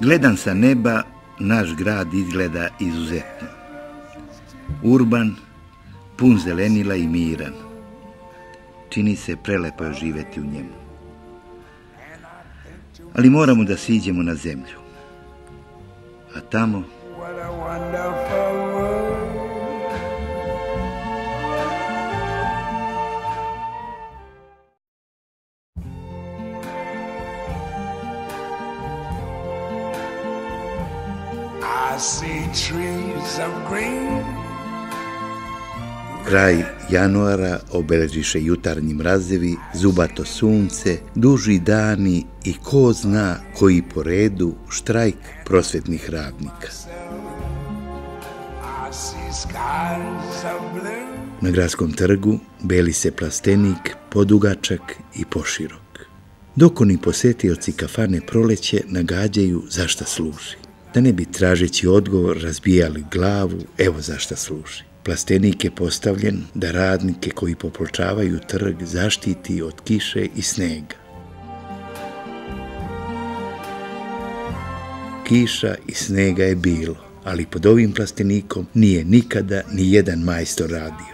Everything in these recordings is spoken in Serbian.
Gledam sa neba, naš grad izgleda izuzetno. Urban, pun zelenila i miran. Čini se prelepo je živeti u njemu. Ali moramo da siđemo na zemlju. A tamo... Kraj januara obeležiše jutarnji mrazevi, zubato sunce, duži dani i ko zna koji po redu štrajk prosvetnih radnika. Na gradskom trgu beli se plastenik podugačak i poširok. Dok oni posetioci kafane Proleće nagađaju zašta služi. Da ne bi tražeći odgovor razbijali glavu, evo zašta služi. Plastenik je postavljen da radnike koji popločavaju trg zaštiti od kiše i snega. Kiša i snega je bilo, ali pod ovim plastenikom nije nikada ni jedan majstor radio.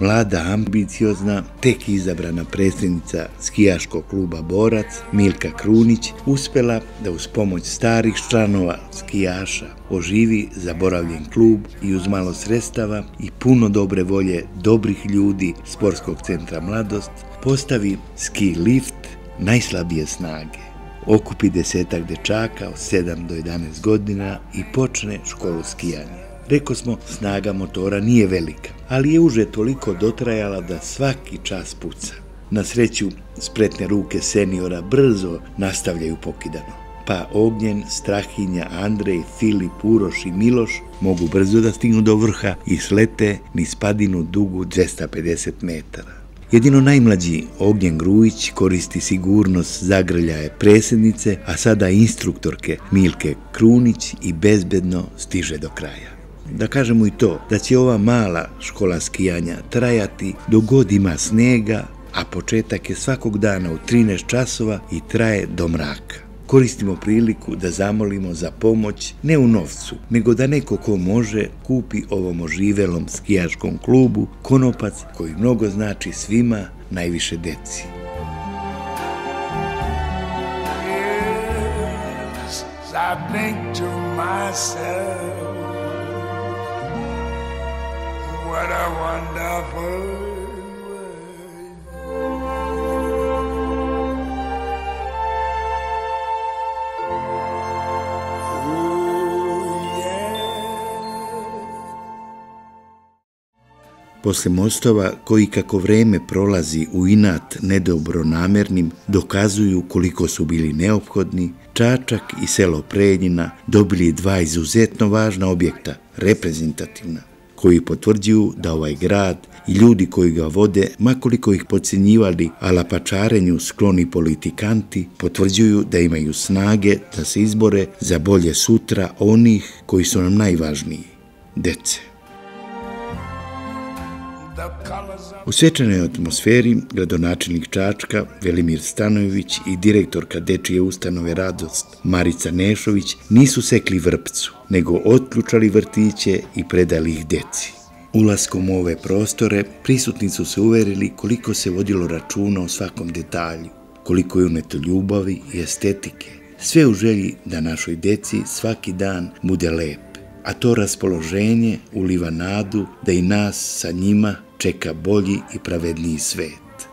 Mlada, ambiciozna, tek izabrana predsjednica skijaškog kluba Borac, Milka Krunić, uspjela da uz pomoć starih članova skijaša oživi zaboravljen klub i uz malo sredstava i puno dobre volje dobrih ljudi Sportskog centra Mladost postavi ski lift najslabije snage. Okupi 10-ak dečaka od 7 do 11 godina i počne školu skijanja. Reko smo, snaga motora nije velika, ali je uže toliko dotrajala da svaki čas puca. Na sreću, spretne ruke seniora brzo nastavljaju pokidano. Pa Ognjen, Strahinja, Andrej, Filip, Uroš i Miloš mogu brzo da stignu do vrha i slete niz padinu dugu 250 metara. Jedino najmlađi Ognjen Grujić koristi sigurnost zagrljaje predsjednice, a sada instruktorke Milke Krunić i bezbedno stiže do kraja. Da kažemo i to, da će ova mala škola skijanja trajati dok god ima snega, a početak je svakog dana u 13 časova i traje do mraka. Koristimo priliku da zamolimo za pomoć ne u novcu, nego da neko ko može kupi ovom oživelom skijaškom klubu konopac koji mnogo znači svima, najviše deci. What a wonderful world. Oh, yeah. Posle mostova koji kako vreme prolazi u inat nedobronamernim dokazuju koliko su bili neophodni, Čačak i selo Preljina dobili dva izuzetno važna objekta, reprezentativna, koji potvrđuju da ovaj grad i ljudi koji ga vode, makoliko ih podcjenjivali, a lapačarenju skloni politikanti, potvrđuju da imaju snage da se izbore za bolje sutra onih koji su nam najvažniji, dece. U svečanoj atmosferi gradonačelnik Čačka Velimir Stanojević i direktorka dečije ustanove Radost Marica Nešović nisu sekli vrpcu, nego otključali vrtiće i predali ih deci. Ulaskom u ove prostore prisutni su se uverili koliko se vodilo računa o svakom detalju, koliko je uneto ljubavi i estetike, sve u želji da našoj deci svaki dan bude lep, a to raspoloženje uliva nadu da i nas sa njima čeka bolji i pravedniji svet.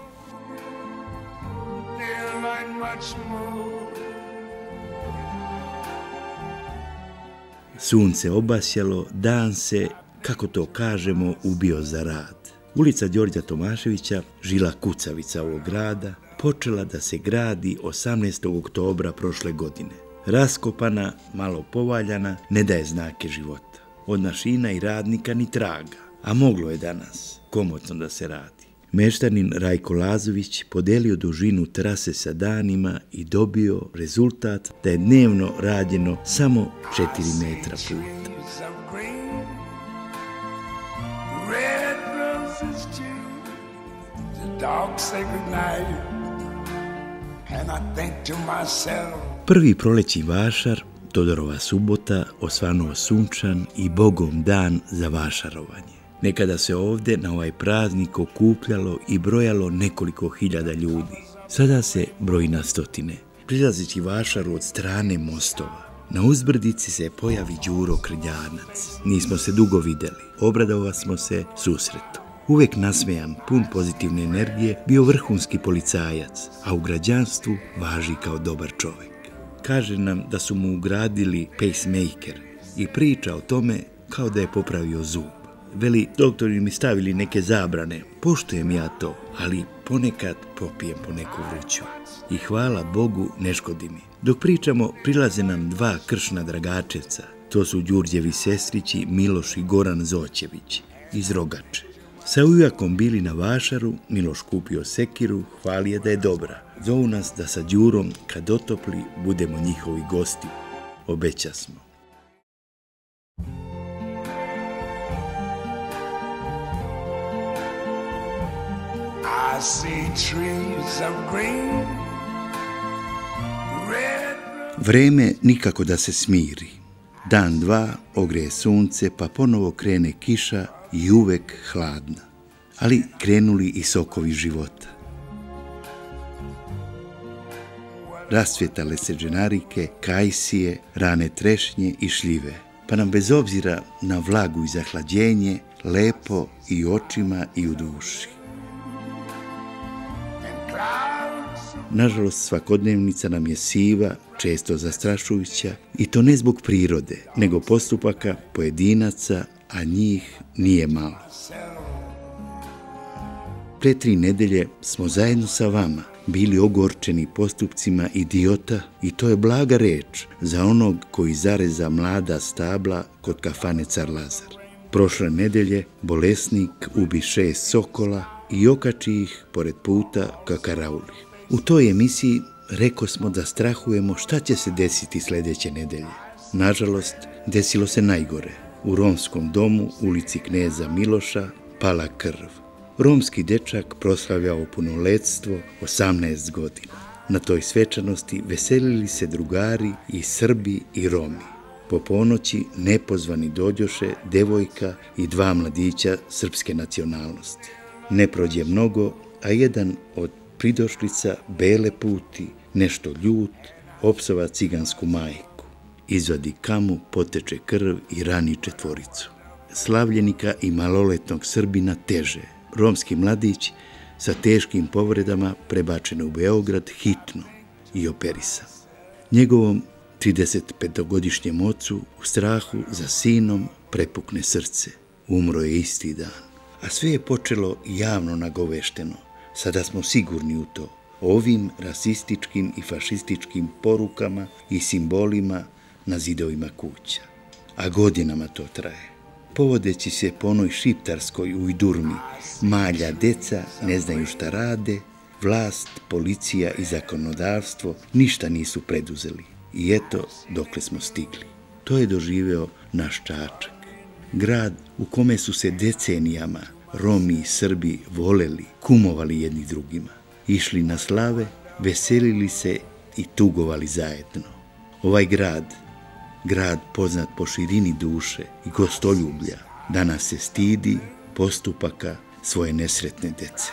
Sunce obasjalo, dan se, kako to kažemo, ubio za rad. Ulica Đorđa Tomaševića, žila kucavica ovog grada, počela da se gradi 18. oktobra prošle godine. Raskopana, malo povaljana, ne daje znake života. Od mašina i radnika ni traga, a moglo je danas komotno da se radi. Meštanin Rajko Lazović podelio dužinu trase sa danima i dobio rezultat da je dnevno rađeno samo 4 metra puta. Red roses too, the dogs say goodnight. Prvi proleći vašar, Todorova subota, osvanuo sunčan i Bogom dan za vašarovanje. Nekada se ovdje na ovaj praznik okupljalo i brojalo nekoliko hiljada ljudi. Sada se broji na stotine. Prilazeći vašaru od strane mostova, na uzbrdici se pojavi Đuro Krljanac. Nismo se dugo vidjeli, obradovali smo se susretu. Uvek nasmejan, pun pozitivne energije, bio vrhunski policajac, a u građanstvu važi kao dobar čovjek. Kaže nam da su mu ugradili pacemaker i priča o tome kao da je popravio zub. Veli, doktori mi stavili neke zabrane, poštujem ja to, ali ponekad popijem po neku vruću. I hvala Bogu ne škodi mi. Dok pričamo, prilaze nam dva kršna Dragačevca. To su Đurđevi sestrići Miloš i Goran Zoćević iz Rogače. Sa ujakom bili na vašaru, Miloš kupio sekiru, hvali je da je dobra. Zovu nas da sa Đurom, kad otopli, budemo njihovi gosti. Obeća smo. I see trees of green, red. Vreme nikako da se smiri. Dan, dva, ogreje sunce, pa ponovo krene kiša i uvek hladna. Ali krenuli i sokovi života. Rasvjetale se dženarike, kajsije, rane trešnje i šljive, pa nam bez obzira na vlagu i zahlađenje, lepo i očima i u duši. Nažalost, svakodnevnica nam je siva, često zastrašujuća, i to ne zbog prirode, nego postupaka pojedinaca, a njih nije malo. Pre 3 nedelje smo zajedno sa vama bili ogorčeni postupcima idiota i to je blaga reč za onog koji zareza mlada stabla kod kafane Car Lazar. Prošle nedelje bolesnik ubi 6 sokola i okači ih pored puta ka karauli. U toj emisiji reko smo da strahujemo šta će se desiti sljedeće nedelje. Nažalost, desilo se najgore. U romskom domu, ulici Kneza Miloša, pala krv. Romski dečak proslavljao punoletstvo 18 godina. Na toj svečanosti veselili se drugari i Srbi i Romi. Po ponoći nepozvani dođoše devojka i 2 mladića srpske nacionalnosti. Ne prođe mnogo, a jedan od pridošlica bele puti, nešto ljut, opsova cigansku majku. Izvadi kamu, poteče krv i rani 4. Slavljenika i maloletnog Srbina teže. Romski mladić sa teškim povredama prebačen u Beograd hitno i operisan. Njegovom 35-godišnjem ocu u strahu za sinom prepukne srce. Umro je isti dan. A sve je počelo javno nagovešteno. Sada smo sigurni u to. Ovim rasističkim i fašističkim porukama i simbolima na zidovima kuća. A godinama to traje. Povodeći se po onoj šiptarskoj ujdurmi, malja deca ne znaju šta rade, vlast, policija i zakonodavstvo ništa nisu preduzeli. I eto dokle smo stigli. To je doživeo naš Čačak. Grad u kome su se decenijama Romi i Srbi voleli, kumovali jedni drugima. Išli na slave, veselili se i tugovali zajedno. Ovaj grad poznat po širini duše i gostoljublja, danas se stidi postupaka svoje nesretne dece.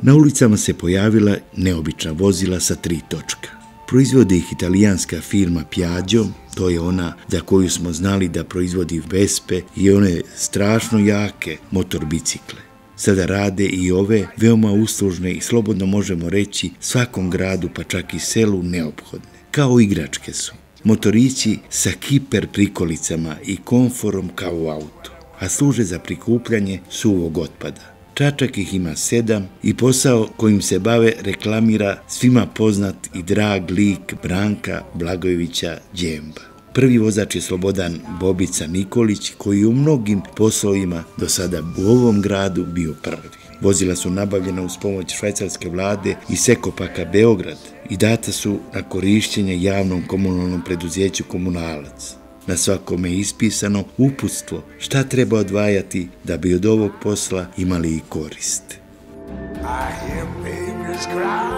Na ulicama se pojavila neobična vozila sa 3 točka. Proizvode ih italijanska firma Piaggio, to je ona za koju smo znali da proizvodi Vespe i one strašno jake motor bicikle. Sada rade i ove veoma uslužne i slobodno možemo reći svakom gradu pa čak i selu neophodne. Kao igračke su. Motorići sa kiper prikolicama i komforom kao u autu, a služe za prikupljanje suvog otpada. Čačak ih ima 7 i posao kojim se bave reklamira svima poznat i drag lik Branka Blagojevića Đemba. Prvi vozač je Slobodan Bobica Nikolić, koji u mnogim poslovima do sada u ovom gradu bio prvi. Vozila su nabavljena uz pomoć švajcarske vlade i Sekopaka Beograd i data su na korišćenje javnom komunalnom preduzeću Komunalac. Na svakome je ispisano uputstvo šta treba odvajati da bi od ovog posla imali i korist. I hear babies cry.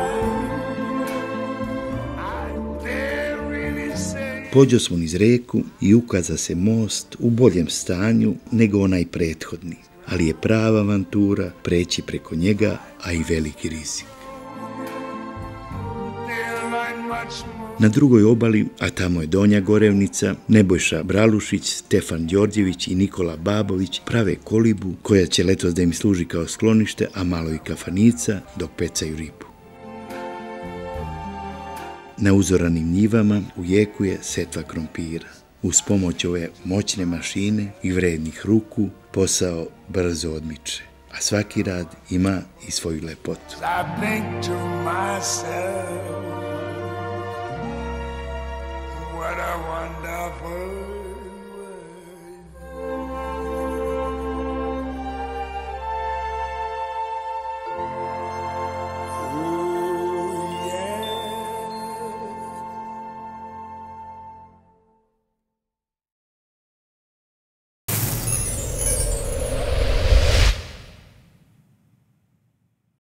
Pođo smo niz reku i ukaza se most u boljem stanju nego onaj prethodni, ali je prava avantura preći preko njega, a i veliki rizik. Na drugoj obali, a tamo je Donja Gorevnica, Nebojša Bralušić, Stefan Đorđević i Nikola Babović prave kolibu koja će letos da im služi kao sklonište, a malo i kafanica dok pecaju ribu. Na uzoranim njivama u jeku je setva krompira. Uz pomoć ove moćne mašine i vrednih ruku posao brzo odmiče, a svaki rad ima i svoju lepotu. I think to myself, what a wonderful